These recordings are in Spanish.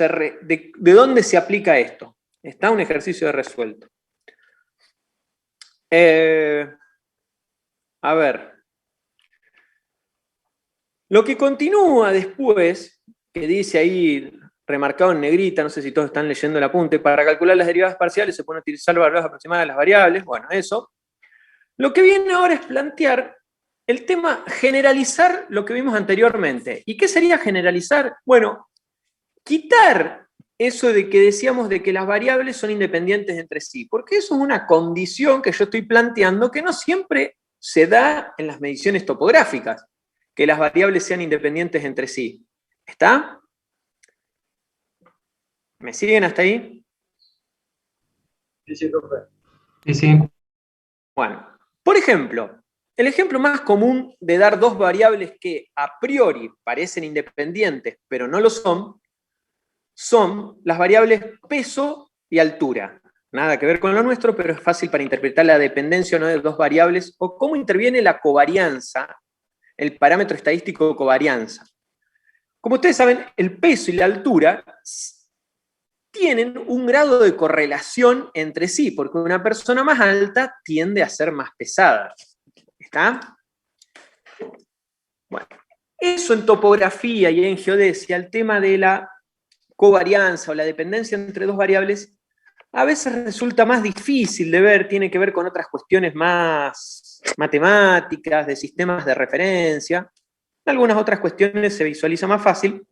de dónde se aplica esto. Está un ejercicio de resuelto. A ver. Lo que continúa después, que dice ahí, remarcado en negrita, no sé si todos están leyendo el apunte, para calcular las derivadas parciales se pueden utilizar valores aproximadas de las variables, bueno, eso. Lo que viene ahora es plantear el tema, generalizar lo que vimos anteriormente. ¿Y qué sería generalizar? Bueno, quitar eso de que decíamos de que las variables son independientes entre sí, porque eso es una condición que yo estoy planteando que no siempre se da en las mediciones topográficas, que las variables sean independientes entre sí. ¿Está? ¿Me siguen hasta ahí? Sí, sí, profe. Sí, sí. Bueno, por ejemplo, el ejemplo más común de dar dos variables que a priori parecen independientes, pero no lo son las variables peso y altura. Nada que ver con lo nuestro, pero es fácil para interpretar la dependencia o no de dos variables, o cómo interviene la covarianza, el parámetro estadístico de covarianza. Como ustedes saben, el peso y la altura tienen un grado de correlación entre sí, porque una persona más alta tiende a ser más pesada. ¿Está? Bueno, eso en topografía y en geodesia, el tema de la covarianza o la dependencia entre dos variables, a veces resulta más difícil de ver, tiene que ver con otras cuestiones más matemáticas, de sistemas de referencia. Algunas otras cuestiones se visualiza más fácil,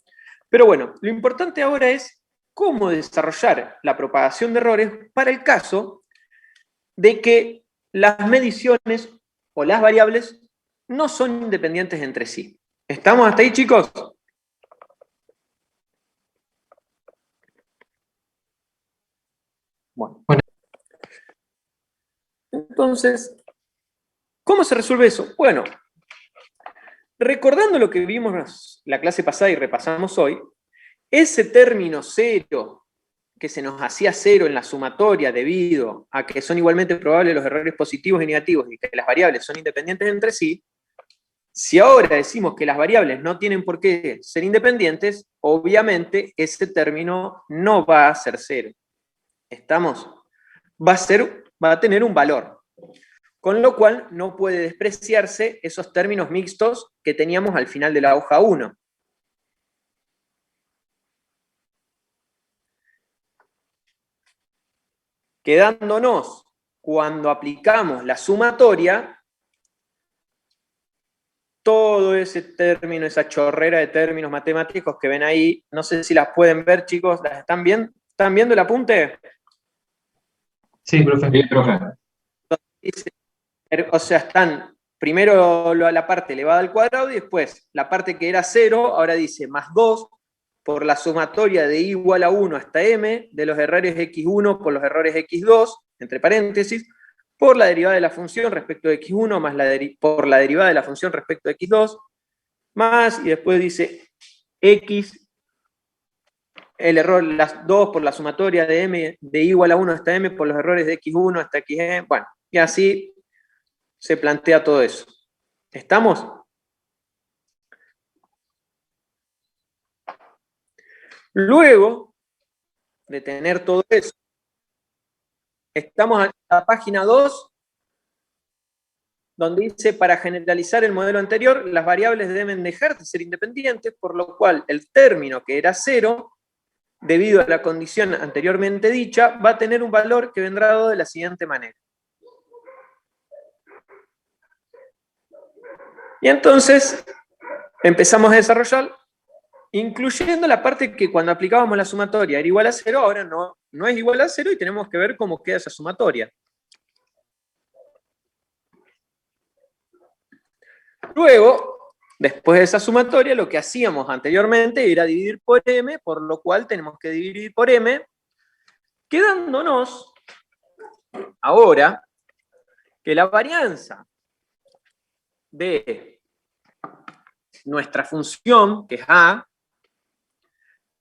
pero bueno, lo importante ahora es cómo desarrollar la propagación de errores para el caso de que las mediciones o las variables no son independientes entre sí. ¿Estamos hasta ahí, chicos? Bueno. Entonces, ¿cómo se resuelve eso? Bueno, recordando lo que vimos la clase pasada y repasamos hoy, ese término cero, que se nos hacía cero en la sumatoria debido a que son igualmente probables los errores positivos y negativos y que las variables son independientes entre sí, si ahora decimos que las variables no tienen por qué ser independientes, obviamente ese término no va a ser cero. ¿Estamos? Va a tener un valor. Con lo cual no puede despreciarse esos términos mixtos que teníamos al final de la hoja 1. Quedándonos, cuando aplicamos la sumatoria, todo ese término, esa chorrera de términos matemáticos que ven ahí, no sé si las pueden ver, chicos, ¿las están viendo? ¿Están viendo el apunte? Sí, profe. Sí, profe. O sea, están primero la parte elevada al cuadrado y después la parte que era 0, ahora dice más 2 por la sumatoria de i igual a 1 hasta m de los errores x1 por los errores x2, entre paréntesis, por la derivada de la función respecto de x1 más por la derivada de la función respecto de x2, más, y después dice x, el error, las 2 por la sumatoria de m de i igual a 1 hasta m por los errores de x1 hasta xm, bueno, y así se plantea todo eso. ¿Estamos? Luego de tener todo eso, estamos en la página 2, donde dice, para generalizar el modelo anterior, las variables deben dejar de ser independientes, por lo cual el término que era 0, debido a la condición anteriormente dicha, va a tener un valor que vendrá dado de la siguiente manera. Y entonces empezamos a desarrollar, incluyendo la parte que cuando aplicábamos la sumatoria era igual a 0, ahora no es igual a 0 y tenemos que ver cómo queda esa sumatoria. Luego, después de esa sumatoria, lo que hacíamos anteriormente era dividir por m, por lo cual tenemos que dividir por m, quedándonos ahora que la varianza de nuestra función, que es a,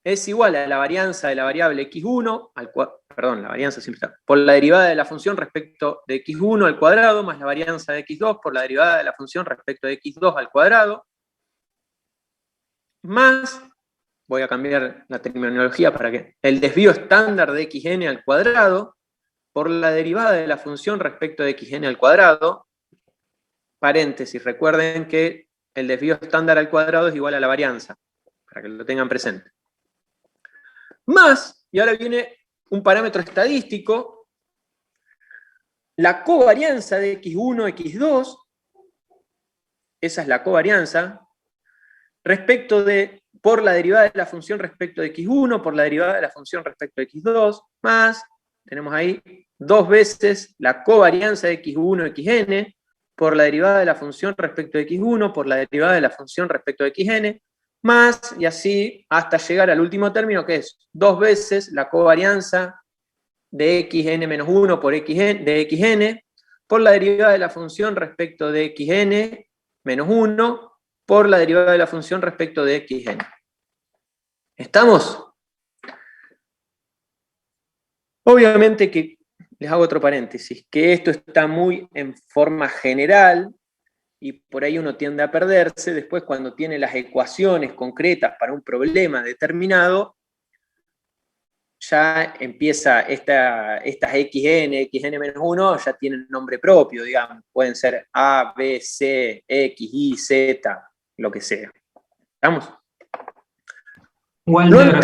es igual a la varianza de la variable x1, la varianza siempre está, por la derivada de la función respecto de x1 al cuadrado, más la varianza de x2 por la derivada de la función respecto de x2 al cuadrado, más voy a cambiar la terminología para que el desvío estándar de xn al cuadrado por la derivada de la función respecto de xn al cuadrado, paréntesis, recuerden que el desvío estándar al cuadrado es igual a la varianza, para que lo tengan presente. Más, y ahora viene un parámetro estadístico, la covarianza de x1, x2, esa es la covarianza, por la derivada de la función respecto de x1, por la derivada de la función respecto de x2, más, tenemos ahí 2 veces la covarianza de x1, xn, por la derivada de la función respecto de x1, por la derivada de la función respecto de xn, más, y así hasta llegar al último término, que es 2 veces la covarianza de xn menos 1 por xn, de xn, por la derivada de la función respecto de xn menos 1, por la derivada de la función respecto de xn. ¿Estamos? Obviamente que, les hago otro paréntesis, que esto está muy en forma general, y por ahí uno tiende a perderse después cuando tiene las ecuaciones concretas para un problema determinado, ya empieza estas xn-1 ya tienen nombre propio, digamos, pueden ser A, B, C, X, Y, Z, lo que sea. ¿Estamos? Walter,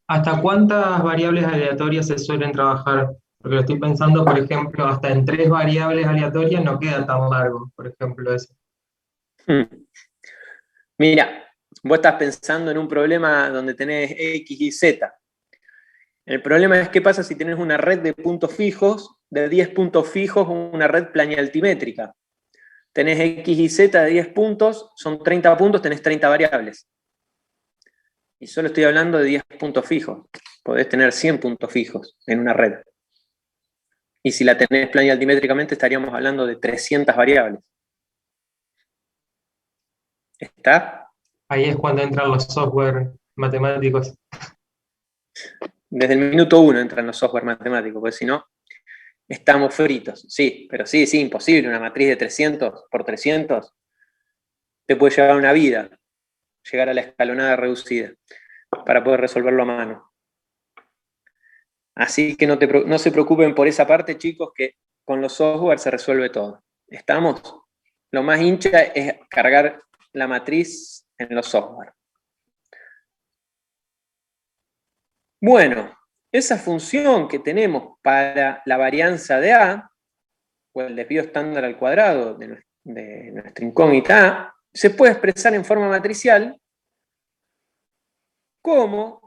¿hasta cuántas variables aleatorias se suelen trabajar? Porque lo estoy pensando, por ejemplo, hasta en 3 variables aleatorias no queda tan largo, por ejemplo, eso. Mira, vos estás pensando en un problema donde tenés X y Z. El problema es qué pasa si tenés una red de puntos fijos, de 10 puntos fijos, una red planialtimétrica. Tenés X y Z de 10 puntos, son 30 puntos, tenés 30 variables. Y solo estoy hablando de 10 puntos fijos. Podés tener 100 puntos fijos en una red. Y si la tenés planialtimétricamente estaríamos hablando de 300 variables. ¿Está? Ahí es cuando entran los software matemáticos. Desde el minuto 1 entran los software matemáticos, porque si no, estamos fritos. Sí, pero sí, imposible. Una matriz de 300 por 300 te puede llevar una vida, llegar a la escalonada reducida, para poder resolverlo a mano. Así que no se preocupen por esa parte, chicos, que con los software se resuelve todo. ¿Estamos? Lo más hincha es cargar la matriz en los software. Bueno, esa función que tenemos para la varianza de A, o el desvío estándar al cuadrado de nuestra incógnita A, se puede expresar en forma matricial como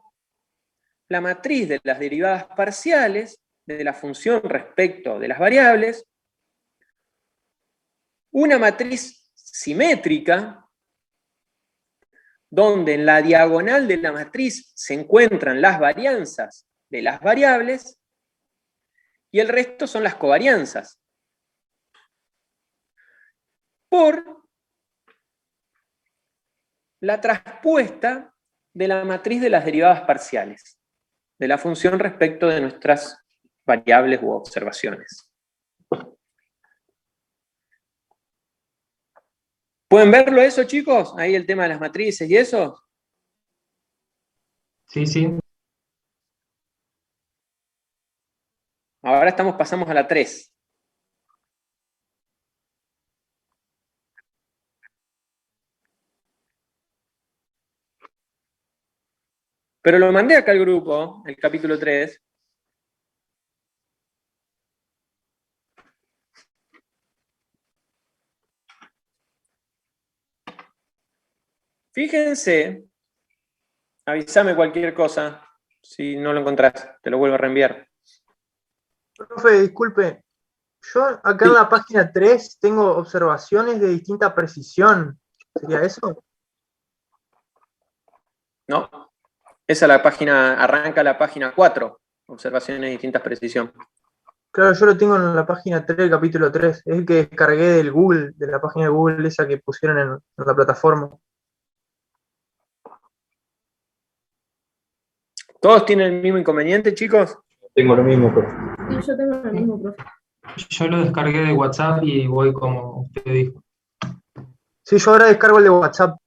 la matriz de las derivadas parciales de la función respecto de las variables, una matriz simétrica, donde en la diagonal de la matriz se encuentran las varianzas de las variables y el resto son las covarianzas, por la traspuesta de la matriz de las derivadas parciales de la función respecto de nuestras variables u observaciones. ¿Pueden verlo eso, chicos? Ahí el tema de las matrices y eso. Sí. Ahora pasamos a la 3. Pero lo mandé acá al grupo, el capítulo 3. Fíjense, avísame cualquier cosa, si no lo encontrás, te lo vuelvo a reenviar. Profe, disculpe, yo acá en la página 3 tengo observaciones de distinta precisión. ¿Sería eso? No, esa la página, arranca la página 4, observaciones de distintas precisión. Claro, yo lo tengo en la página 3, el capítulo 3. Es el que descargué del Google, de la página de Google esa que pusieron en la plataforma. ¿Todos tienen el mismo inconveniente, chicos? Tengo lo mismo, profe. Sí, yo tengo lo mismo, profe. Yo lo descargué de WhatsApp y voy como usted dijo. Sí, yo ahora descargo el de WhatsApp.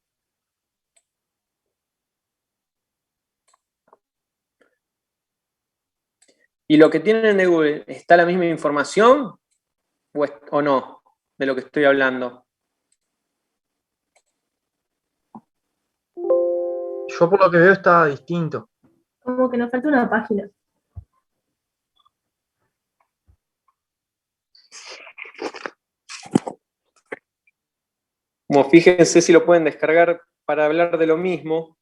¿Y lo que tienen de Google, está la misma información o no de lo que estoy hablando? Yo por lo que veo está distinto. Como que nos falta una página. Como fíjense si lo pueden descargar para hablar de lo mismo.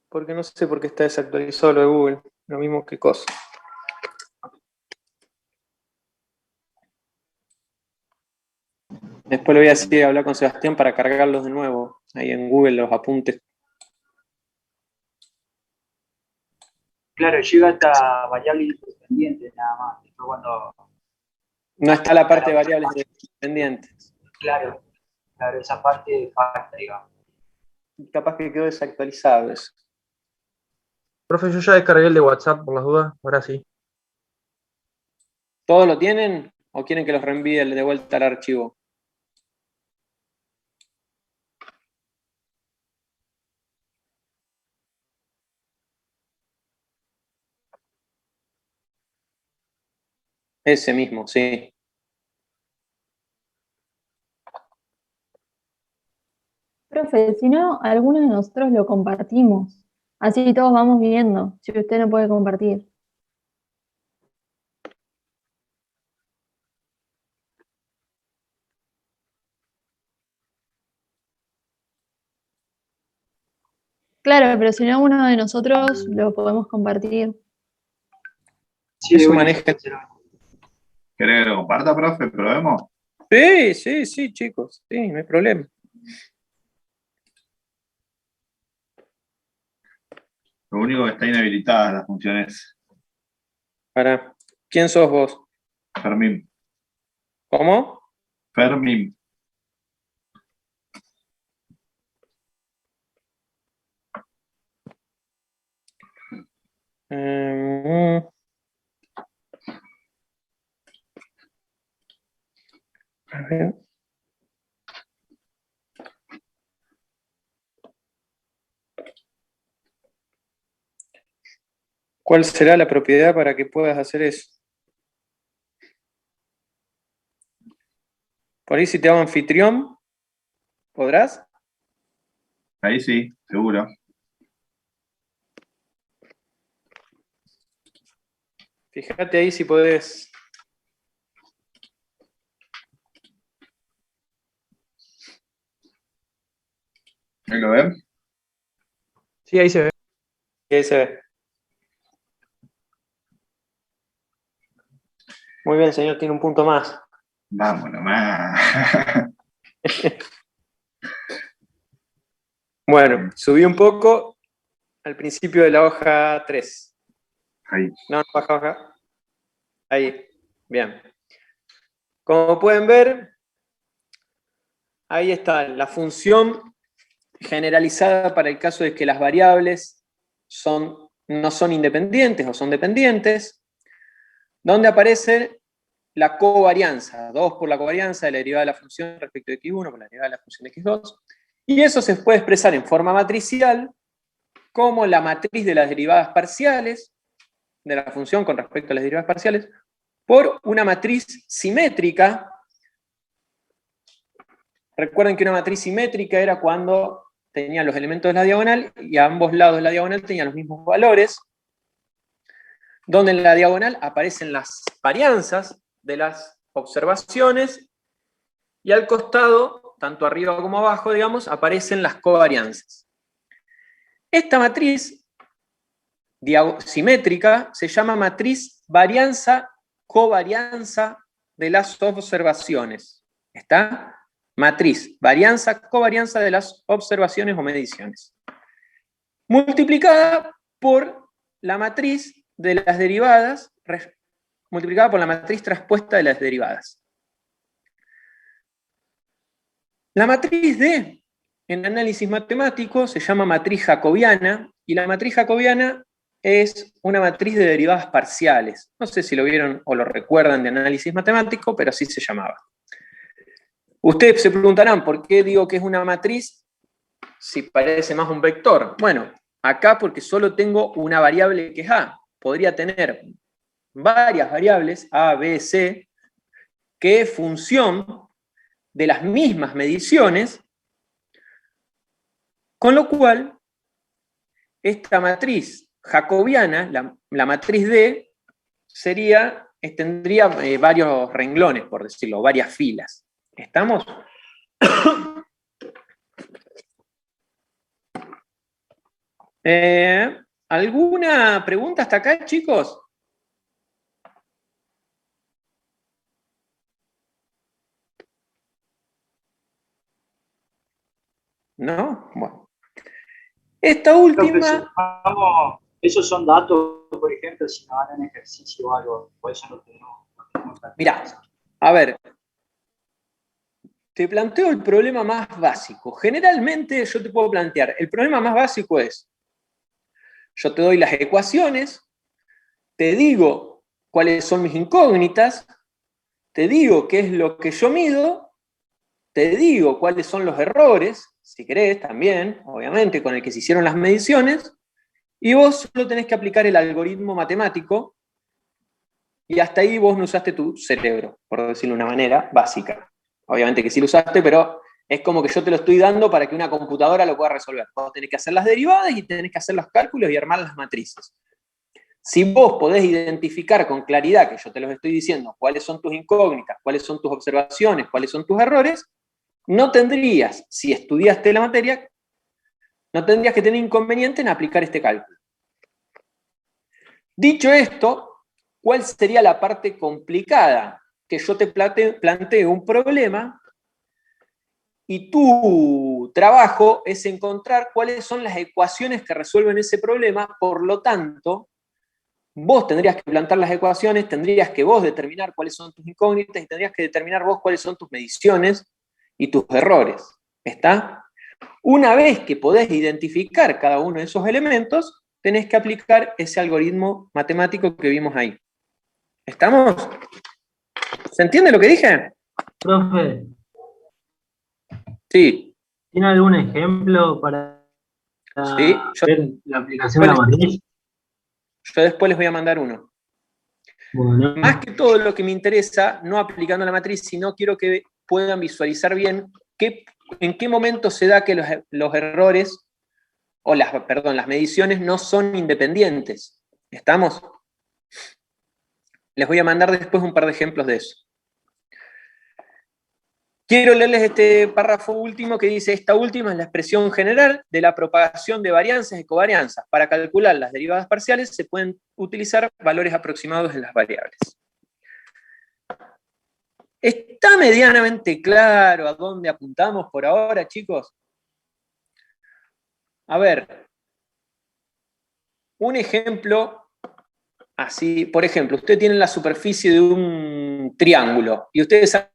Porque no sé por qué está desactualizado lo de Google. Lo mismo que cosa. Después le voy a decir hablar con Sebastián para cargarlos de nuevo. Ahí en Google los apuntes. Claro, llega hasta variables independientes nada más. Después cuando, No está la parte de variables independientes. claro, esa parte falta, digamos. Capaz que quedó desactualizado eso. Profe, yo ya descargué el de WhatsApp por las dudas, ahora sí. ¿Todos lo tienen o quieren que los reenvíe de vuelta al archivo? Ese mismo, sí. Profe, si no, alguno de nosotros lo compartimos. Así todos vamos viendo, si usted no puede compartir. Claro, pero si no, uno de nosotros lo podemos compartir. Sí, Eso bueno, maneja. ¿Querés que lo comparta, profe? ¿Probemos? Sí, chicos. Sí, no hay problema. Lo único que está inhabilitadas las funciones ¿Quién sos vos? Fermín. ¿Cómo? Fermín. A ver. ¿Cuál será la propiedad para que puedas hacer eso? Por ahí si te hago anfitrión, ¿podrás? Ahí sí, seguro. Fíjate ahí si podés. ¿Ahí lo ven? Sí, ahí se ve. Ahí se ve. Muy bien, señor, tiene un punto más. Vamos nomás. Bueno, subí un poco al principio de la hoja 3. Ahí. No, baja, baja. Ahí, bien. Como pueden ver, ahí está la función generalizada para el caso de que las variables no son independientes o son dependientes, donde aparece la covarianza, 2 por la covarianza de la derivada de la función respecto de x1 por la derivada de la función x2, y eso se puede expresar en forma matricial como la matriz de las derivadas parciales de la función con respecto a las derivadas parciales por una matriz simétrica. Recuerden que una matriz simétrica era cuando tenían los elementos de la diagonal y a ambos lados de la diagonal tenían los mismos valores, donde en la diagonal aparecen las varianzas de las observaciones y al costado, tanto arriba como abajo, digamos, aparecen las covarianzas. Esta matriz simétrica se llama matriz varianza-covarianza de las observaciones. ¿Está? Matriz varianza-covarianza de las observaciones o mediciones. Multiplicada por la matriz de las derivadas, multiplicada por la matriz traspuesta de las derivadas. La matriz D en análisis matemático se llama matriz jacobiana, y la matriz jacobiana es una matriz de derivadas parciales. No sé si lo vieron o lo recuerdan de análisis matemático, pero así se llamaba. Ustedes se preguntarán, ¿por qué digo que es una matriz si parece más un vector? Bueno, acá porque solo tengo una variable que es A. Podría tener varias variables, A, B, C, que función de las mismas mediciones, con lo cual esta matriz jacobiana, la matriz D, tendría varios renglones, por decirlo, varias filas. ¿Estamos? ¿Alguna pregunta hasta acá, chicos? ¿No? Bueno. Esta última... Esos son datos, por ejemplo, si nos dan un ejercicio o algo, por eso no tenemos. Mirá, a ver, te planteo el problema más básico. Generalmente yo te puedo plantear, el problema más básico es, yo te doy las ecuaciones, te digo cuáles son mis incógnitas, te digo qué es lo que yo mido, te digo cuáles son los errores, si querés también, obviamente, con el que se hicieron las mediciones, y vos solo tenés que aplicar el algoritmo matemático, y hasta ahí vos no usaste tu cerebro, por decirlo de una manera básica. Obviamente que sí lo usaste, pero es como que yo te lo estoy dando para que una computadora lo pueda resolver. Vos tenés que hacer las derivadas y tenés que hacer los cálculos y armar las matrices. Si vos podés identificar con claridad, que yo te los estoy diciendo, cuáles son tus incógnitas, cuáles son tus observaciones, cuáles son tus errores, no tendrías, si estudiaste la materia, no tendrías que tener inconveniente en aplicar este cálculo. Dicho esto, ¿cuál sería la parte complicada? Que yo te planteo un problema y tu trabajo es encontrar cuáles son las ecuaciones que resuelven ese problema, por lo tanto, vos tendrías que plantear las ecuaciones, tendrías que vos determinar cuáles son tus incógnitas y tendrías que determinar vos cuáles son tus mediciones y tus errores. ¿Está? Una vez que podés identificar cada uno de esos elementos, tenés que aplicar ese algoritmo matemático que vimos ahí. ¿Estamos? ¿Se entiende lo que dije? Profe, Sí. ¿tiene algún ejemplo para Sí, ver la aplicación de la matriz? yo después les voy a mandar uno. Bueno. Más que todo lo que me interesa, no aplicando la matriz, sino quiero que puedan visualizar bien en qué momento se da que los errores, o las mediciones no son independientes. ¿Estamos? Les voy a mandar después un par de ejemplos de eso. Quiero leerles este párrafo último que dice: esta última es la expresión general de la propagación de varianzas y covarianzas. Para calcular las derivadas parciales se pueden utilizar valores aproximados de las variables. ¿Está medianamente claro a dónde apuntamos por ahora, chicos? A ver, un ejemplo así, por ejemplo, usted tiene la superficie de un triángulo y ustedes saben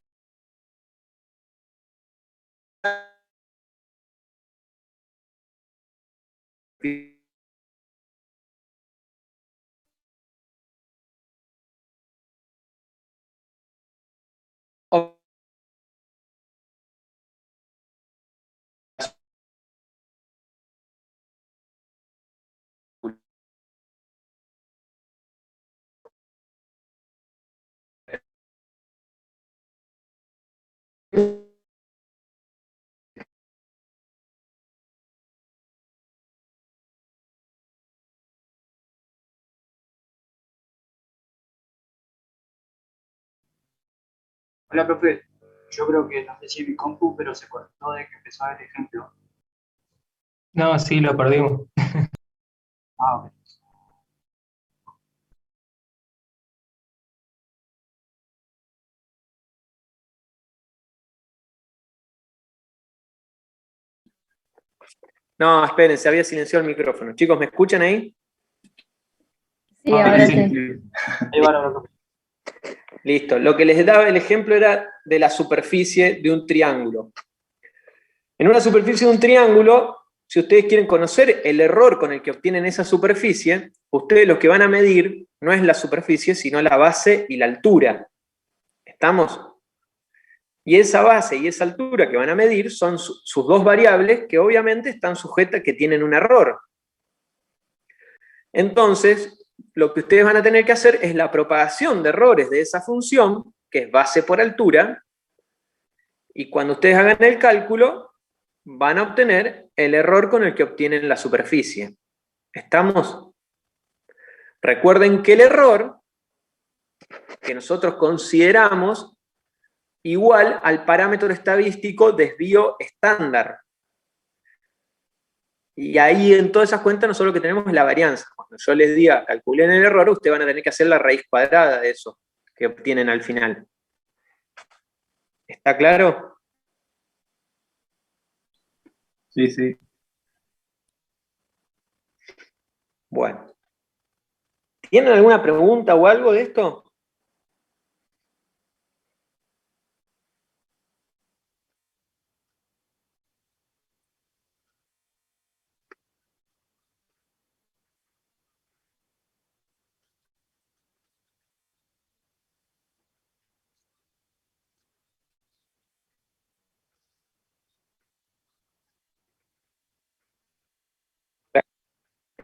Hola, profe. Yo creo que no sé si mi compu, pero se cortó de que empezó el ejemplo. No, sí, lo perdimos. Ah, ok. No, esperen, se había silenciado el micrófono. Chicos, ¿me escuchan ahí? Sí, ahora sí. Ahí va la profe. Listo. Lo que les daba el ejemplo era de la superficie de un triángulo. En una superficie de un triángulo, si ustedes quieren conocer el error con el que obtienen esa superficie, ustedes lo que van a medir no es la superficie, sino la base y la altura. ¿Estamos? Y esa base y esa altura que van a medir son sus dos variables que obviamente están sujetas, que tienen un error. Entonces, lo que ustedes van a tener que hacer es la propagación de errores de esa función, que es base por altura, y cuando ustedes hagan el cálculo, van a obtener el error con el que obtienen la superficie. ¿Estamos? Recuerden que el error que nosotros consideramos igual al parámetro estadístico desvío estándar. Y ahí en todas esas cuentas nosotros lo que tenemos es la varianza. Cuando yo les diga calculen el error, ustedes van a tener que hacer la raíz cuadrada de eso que obtienen al final. ¿Está claro? Sí, sí. Bueno. ¿Tienen alguna pregunta o algo de esto?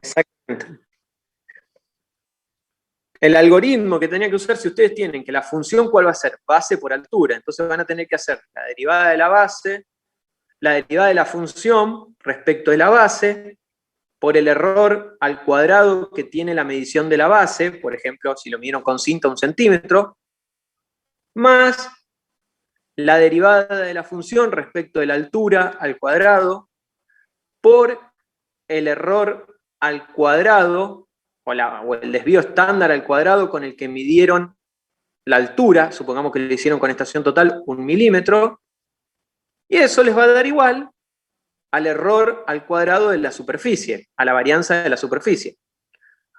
Exactamente. El algoritmo que tenía que usar, si ustedes tienen que la función, ¿cuál va a ser? Base por altura. Entonces van a tener que hacer la derivada de la base, la derivada de la función respecto de la base, por el error al cuadrado que tiene la medición de la base, por ejemplo, si lo midieron con cinta 1 centímetro, más la derivada de la función respecto de la altura al cuadrado, por el error al cuadrado, o el desvío estándar al cuadrado con el que midieron la altura, supongamos que lo hicieron con estación total 1 milímetro, y eso les va a dar igual al error al cuadrado de la superficie, a la varianza de la superficie.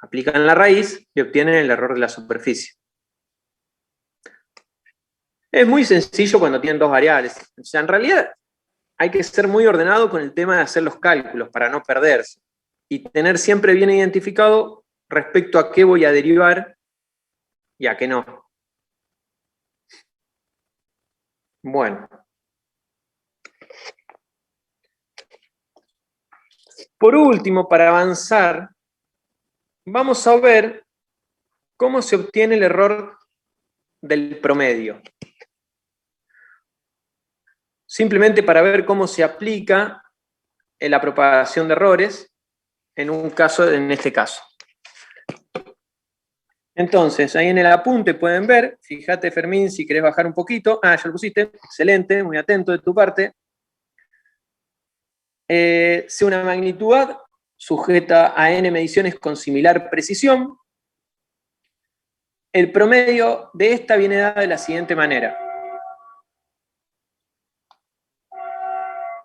Aplican la raíz y obtienen el error de la superficie. Es muy sencillo cuando tienen dos variables. O sea, en realidad hay que ser muy ordenado con el tema de hacer los cálculos para no perderse. Y tener siempre bien identificado respecto a qué voy a derivar y a qué no. Bueno. Por último, para avanzar, vamos a ver cómo se obtiene el error del promedio. Simplemente para ver cómo se aplica en la propagación de errores en este caso. Entonces, ahí en el apunte pueden ver, fíjate Fermín, si querés bajar un poquito. Ah, ya lo pusiste, excelente, muy atento de tu parte. Sea una magnitud A sujeta a n mediciones con similar precisión. El promedio de esta viene dado de la siguiente manera.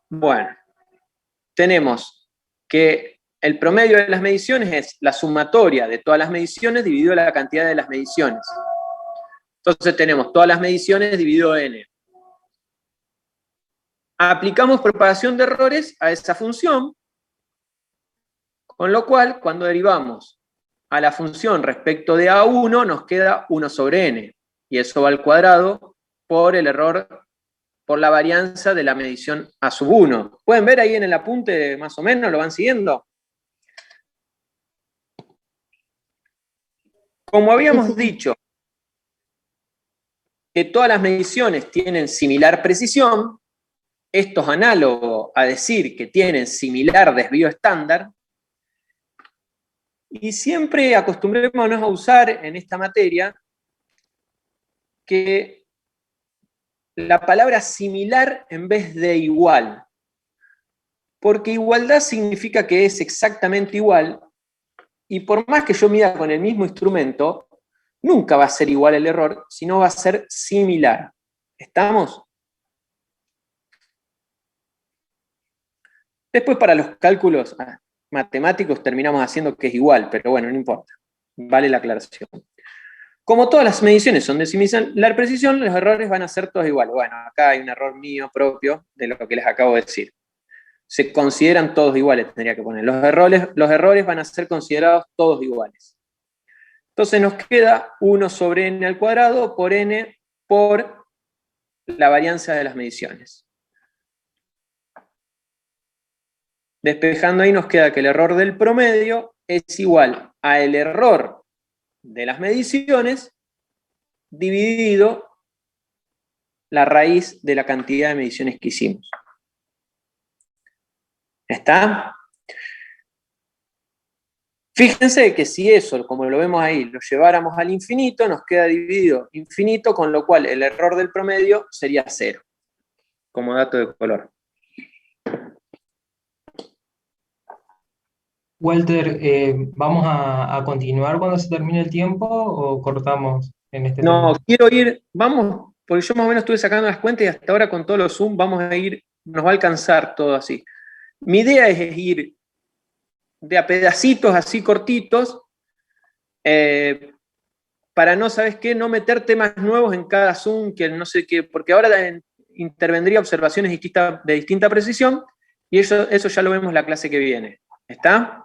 Bueno, tenemos que el promedio de las mediciones es la sumatoria de todas las mediciones dividido la cantidad de las mediciones. Entonces tenemos todas las mediciones dividido n. Aplicamos propagación de errores a esa función, con lo cual, cuando derivamos a la función respecto de A1, nos queda 1 sobre n, y eso va al cuadrado por el error, por la varianza de la medición A sub 1. ¿Pueden ver ahí en el apunte más o menos? ¿Lo van siguiendo? Como habíamos dicho, que todas las mediciones tienen similar precisión, esto es análogo a decir que tienen similar desvío estándar, y siempre acostumbrémonos a usar en esta materia que la palabra similar en vez de igual, porque igualdad significa que es exactamente igual, y por más que yo mida con el mismo instrumento, nunca va a ser igual el error, sino va a ser similar. ¿Estamos? Después para los cálculos matemáticos terminamos haciendo que es igual, pero bueno, no importa. Vale la aclaración. Como todas las mediciones son de similar precisión, los errores van a ser todos iguales. Bueno, acá hay un error mío propio de lo que les acabo de decir. Se consideran todos iguales, tendría que poner. Los errores van a ser considerados todos iguales. Entonces nos queda 1 sobre n al cuadrado por n por la varianza de las mediciones. Despejando ahí nos queda que el error del promedio es igual al error de las mediciones dividido la raíz de la cantidad de mediciones que hicimos. ¿Está? Fíjense que si eso, como lo vemos ahí, lo lleváramos al infinito, nos queda dividido infinito, con lo cual el error del promedio sería 0, como dato de color. Walter, ¿vamos a continuar cuando se termine el tiempo o cortamos en este No, tema? quiero ir, vamos, porque yo más o menos estuve sacando las cuentas y hasta ahora con todos los Zoom vamos a ir, nos va a alcanzar todo así. Mi idea es ir de a pedacitos así cortitos, para no, ¿sabes qué? No meter temas nuevos en cada Zoom, que no sé qué, porque ahora intervendría observaciones de distinta precisión, y eso ya lo vemos la clase que viene. ¿Está?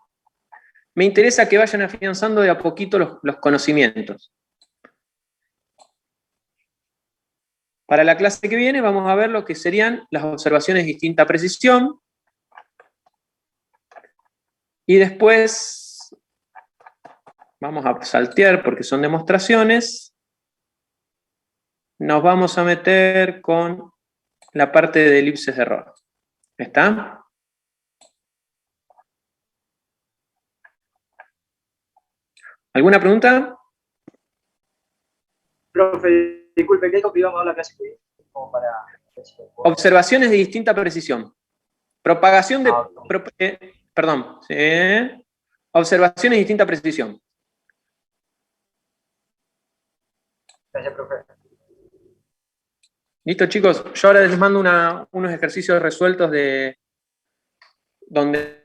Me interesa que vayan afianzando de a poquito los conocimientos. Para la clase que viene vamos a ver lo que serían las observaciones de distinta precisión. Y después vamos a saltear porque son demostraciones. Nos vamos a meter con la parte de elipses de error. ¿Está? ¿Alguna pregunta? Profe, disculpe, ¿qué copia vamos a dar la clase que viene? Como para... Observaciones de distinta precisión. Propagación de... perdón. Observaciones de distinta precisión. Gracias, profe. Listo, chicos. Yo ahora les mando unos ejercicios resueltos de donde